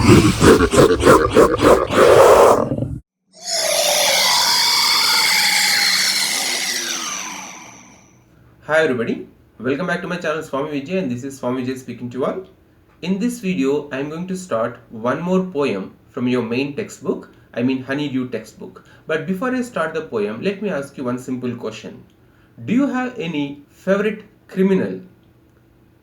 Hi everybody, welcome back to my channel Swami Vijay, and this is Swami Vijay speaking to you all. In this video, I am going to start one more poem from your main textbook, I mean Honeydew textbook. But before I start the poem, let me ask you one simple question. Do you have any favorite criminal?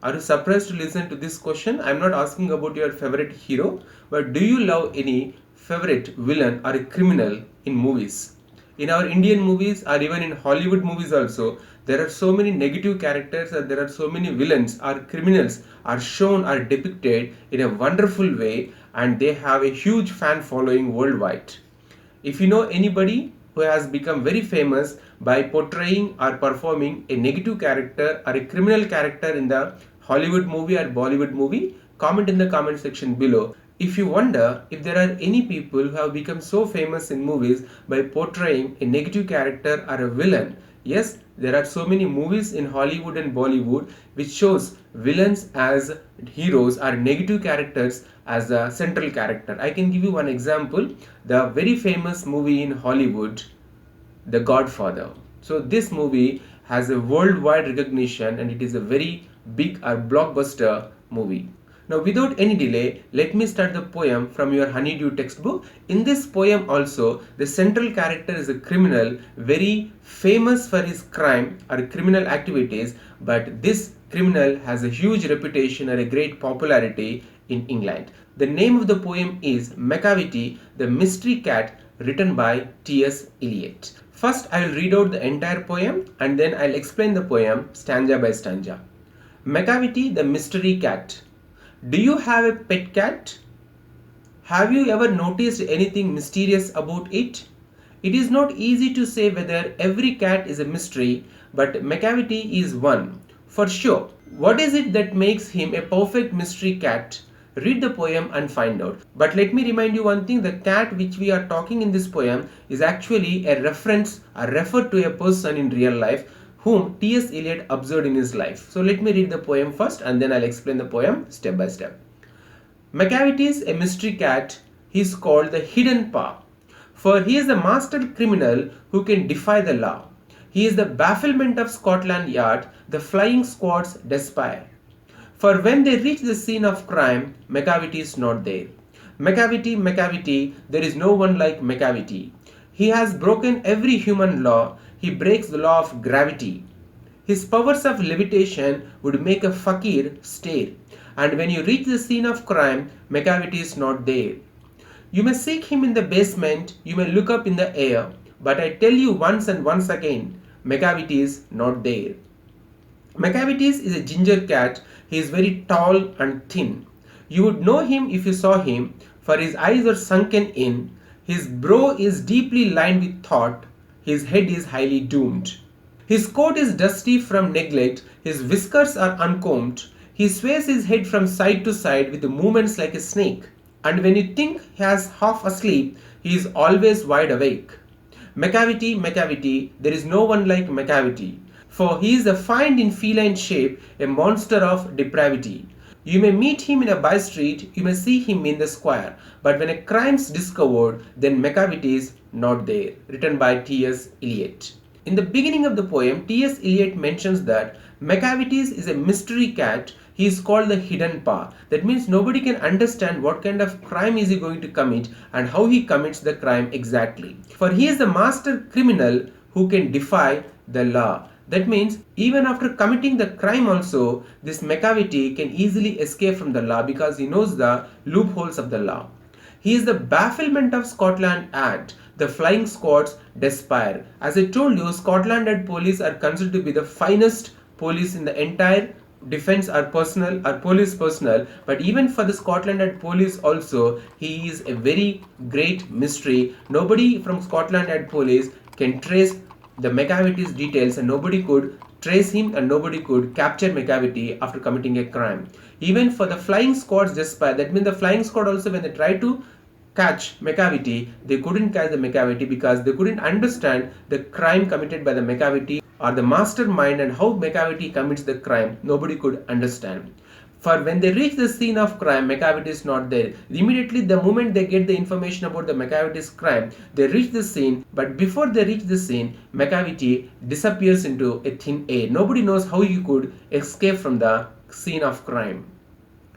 Are you surprised to listen to this question? I am not asking about your favorite hero, but do you love any favorite villain or a criminal in movies? In our Indian movies or even in Hollywood movies also, there are so many negative characters and there are so many villains or criminals are shown or depicted in a wonderful way, and they have a huge fan following worldwide. If you know anybody who has become very famous by portraying or performing a negative character or a criminal character in the Hollywood movie or Bollywood movie, comment in the comment section below. If you wonder if there are any people who have become so famous in movies by portraying a negative character or a villain, yes, there are so many movies in Hollywood and Bollywood which shows villains as heroes or negative characters as a central character. I can give you one example. The very famous movie in Hollywood, The Godfather. So this movie has a worldwide recognition and it is a very big or blockbuster movie. Now without any delay, let me start the poem from your Honeydew textbook. In this poem also, the central character is a criminal very famous for his crime or criminal activities, but this criminal has a huge reputation or a great popularity in England. The name of the poem is Macavity, the Mystery Cat, written by T.S. Eliot. First, I will read out the entire poem and then I'll explain the poem stanza by stanza. Macavity, the Mystery Cat. Do you have a pet cat? Have you ever noticed anything mysterious about it? It is not easy to say whether every cat is a mystery, but Macavity is one. For sure. What is it that makes him a perfect mystery cat? Read the poem and find out. But let me remind you one thing, the cat which we are talking in this poem is actually a reference or referred to a person in real life whom T.S. Eliot observed in his life. So let me read the poem first and then I'll explain the poem step by step. Macavity is a mystery cat. He is called the Hidden Paw, for he is a master criminal who can defy the law. He is the bafflement of Scotland Yard, the flying squad's despair. For when they reach the scene of crime, Macavity is not there. Macavity, Macavity, there is no one like Macavity. He has broken every human law. He breaks the law of gravity. His powers of levitation would make a fakir stare. And when you reach the scene of crime, Macavity is not there. You may seek him in the basement, you may look up in the air, but I tell you once and once again, Macavity is not there. Macavity is a ginger cat. He is very tall and thin. You would know him if you saw him, for his eyes are sunken in. His brow is deeply lined with thought. His head is highly doomed. His coat is dusty from neglect. His whiskers are uncombed. He sways his head from side to side with movements like a snake. And when you think he is half asleep, he is always wide awake. Macavity, Macavity, there is no one like Macavity. For he is a fiend in feline shape, a monster of depravity. You may meet him in a by street, you may see him in the square, but when a crime is discovered, then Macavity is not there. Written by T.S. Eliot. In the beginning of the poem, T.S. Eliot mentions that Macavity is a mystery cat. He is called the Hidden Paw. That means nobody can understand what kind of crime is he going to commit and how he commits the crime exactly. For he is the master criminal who can defy the law. That means even after committing the crime also, this Macavity can easily escape from the law because he knows the loopholes of the law. He is the bafflement of Scotland Yard, the flying squad's despair. As I told you, Scotland Yard police are considered to be the finest police in the entire defense or personnel or police personnel, but even for the Scotland Yard police also, he is a very great mystery. Nobody from Scotland Yard police can trace the Macavity's details and nobody could trace him and nobody could capture Macavity after committing a crime. Even for the flying squad's despair, that means the flying squad also, when they tried to catch Macavity, they couldn't catch the Macavity because they couldn't understand the crime committed by the Macavity or the mastermind and how Macavity commits the crime. Nobody could understand. For when they reach the scene of crime, McCavity is not there. Immediately, the moment they get the information about the McCavity's crime, they reach the scene. But before they reach the scene, McCavity disappears into a thin air. Nobody knows how he could escape from the scene of crime.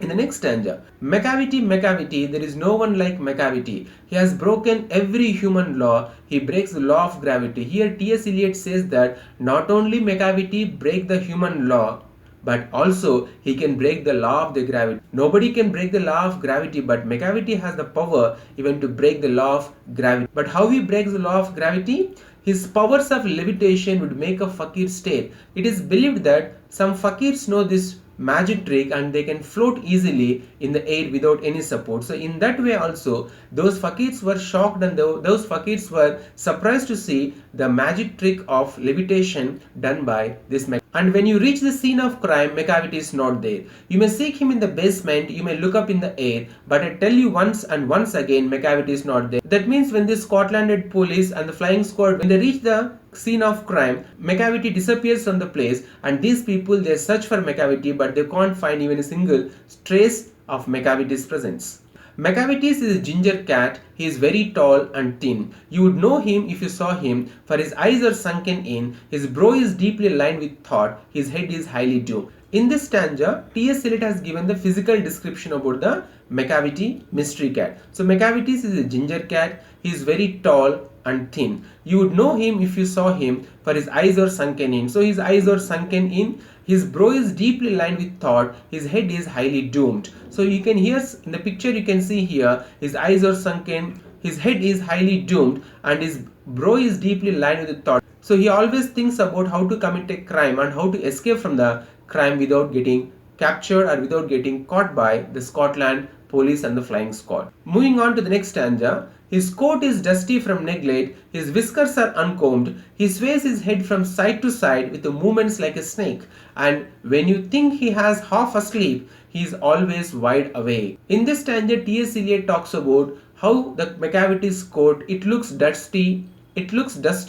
In the next stanza, McCavity, there is no one like McCavity. He has broken every human law. He breaks the law of gravity. Here T.S. Eliot says that not only McCavity break the human law, but also he can break the law of the gravity. Nobody can break the law of gravity, but McCavity has the power even to break the law of gravity. But how he breaks the law of gravity? His powers of levitation would make a fakir stay. It is believed that some fakirs know this magic trick and they can float easily in the air without any support. So in that way also, those fakirs were shocked and those fakirs were surprised to see the magic trick of levitation done by this McCavity. And when you reach the scene of crime, McCavity is not there. You may seek him in the basement, you may look up in the air, but I tell you once and once again, McCavity is not there. That means when the Scotland Yard police and the flying squad, when they reach the scene of crime, McCavity disappears from the place, and these people, they search for McCavity, but they can't find even a single trace of McCavity's presence. McCavity is a ginger cat. He is very tall and thin. You would know him if you saw him, for his eyes are sunken in, his brow is deeply lined with thought, his head is highly doomed. In this stanza, T.S. Eliot has given the physical description about the McCavity mystery cat. So McCavity is a ginger cat. He is very tall and thin. You would know him if you saw him, for his eyes are sunken in. So his eyes are sunken in, his brow is deeply lined with thought, his head is highly doomed. So you can hear in the picture, you can see here, his eyes are sunken, his head is highly doomed, and his brow is deeply lined with thought. So he always thinks about how to commit a crime and how to escape from the crime without getting captured or without getting caught by the Scotland police and the flying squad. Moving on to the next stanza, his coat is dusty from neglect, his whiskers are uncombed, he sways his head from side to side with movements like a snake, and when you think he has half asleep, he is always wide awake. In this stanza, T.S. Eliot talks about how the McCavity's coat, it looks dusty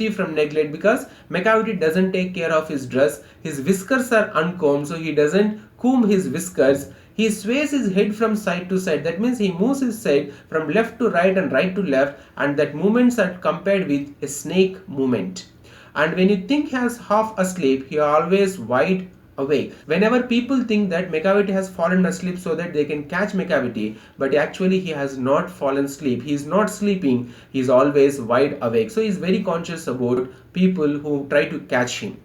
from neglect because McCavity doesn't take care of his dress. His whiskers are uncombed, so he doesn't comb his whiskers. He sways his head from side to side. That means he moves his head from left to right and right to left, and that movements are compared with a snake movement. And when you think he is half asleep, he is always wide awake. Whenever people think that McCavity has fallen asleep so that they can catch McCavity, but actually he has not fallen asleep. He is not sleeping. He is always wide awake. So he is very conscious about people who try to catch him.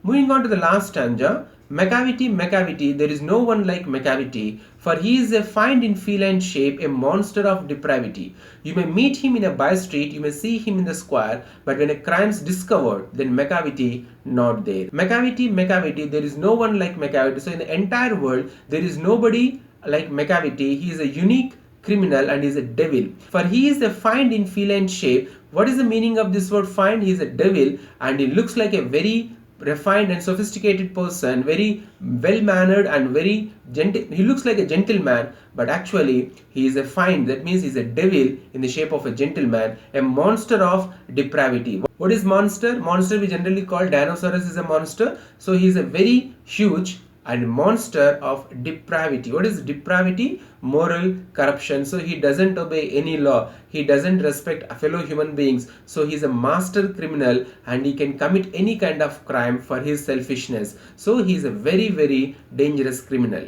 Moving on to the last stanza, McCavity, there is no one like McCavity, for he is a fiend in feline shape, a monster of depravity. You may meet him in a by street, you may see him in the square, but when a crime's discovered, then McCavity not there. McCavity, there is no one like McCavity. So in the entire world, there is nobody like McCavity. He is a unique criminal and is a devil. For he is a fiend in feline shape. What is the meaning of this word fiend? He is a devil and he looks like a very refined and sophisticated person, very well mannered and very gentle. He looks like a gentleman, but actually he is a fiend. That means he is a devil in the shape of a gentleman, a monster of depravity. What is monster? Monster we generally call Dinosaurus is a monster. So he is a very huge and monster of depravity. What is depravity? Moral corruption. So he doesn't obey any law. He doesn't respect fellow human beings. So he is a master criminal and he can commit any kind of crime for his selfishness. So he is a very, very dangerous criminal.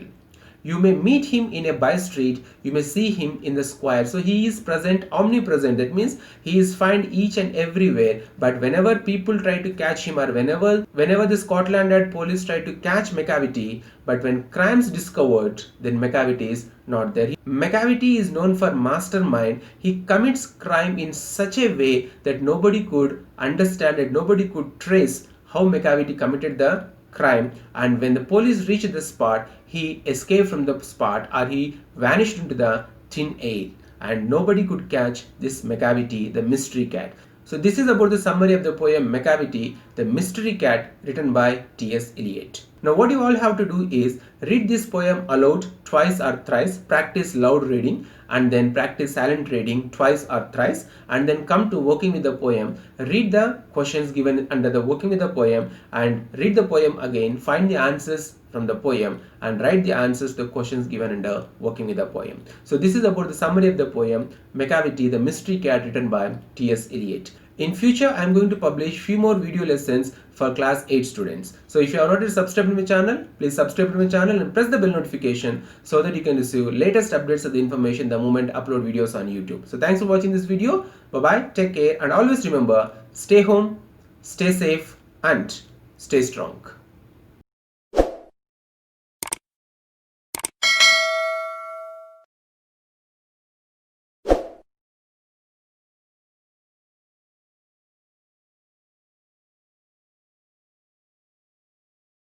You may meet him in a by street, you may see him in the square. So he is present, omnipresent. That means he is found each and everywhere. But whenever people try to catch him, or whenever the Scotland Yard police try to catch McCavity, but when crimes discovered, then McCavity is not there. McCavity is known for mastermind. He commits crime in such a way that nobody could understand it, nobody could trace how McCavity committed the crime, and when the police reached the spot, he escaped from the spot or he vanished into the thin air, and nobody could catch this McCavity, the mystery cat. So this is about the summary of the poem McCavity, the mystery cat, written by T.S. Eliot. Now what you all have to do is read this poem aloud twice or thrice, practice loud reading and then practice silent reading twice or thrice, and then come to working with the poem, read the questions given under the working with the poem and read the poem again, find the answers from the poem and write the answers to the questions given under working with the poem. So this is about the summary of the poem Macavity, the Mystery Cat, written by T.S. Eliot. In future, I am going to publish few more video lessons for class 8 students. So if you have not yet subscribed to my channel, please subscribe to my channel and press the bell notification so that you can receive latest updates of the information the moment I upload videos on YouTube. So thanks for watching this video. Bye-bye, take care, and always remember, stay home, stay safe and stay strong.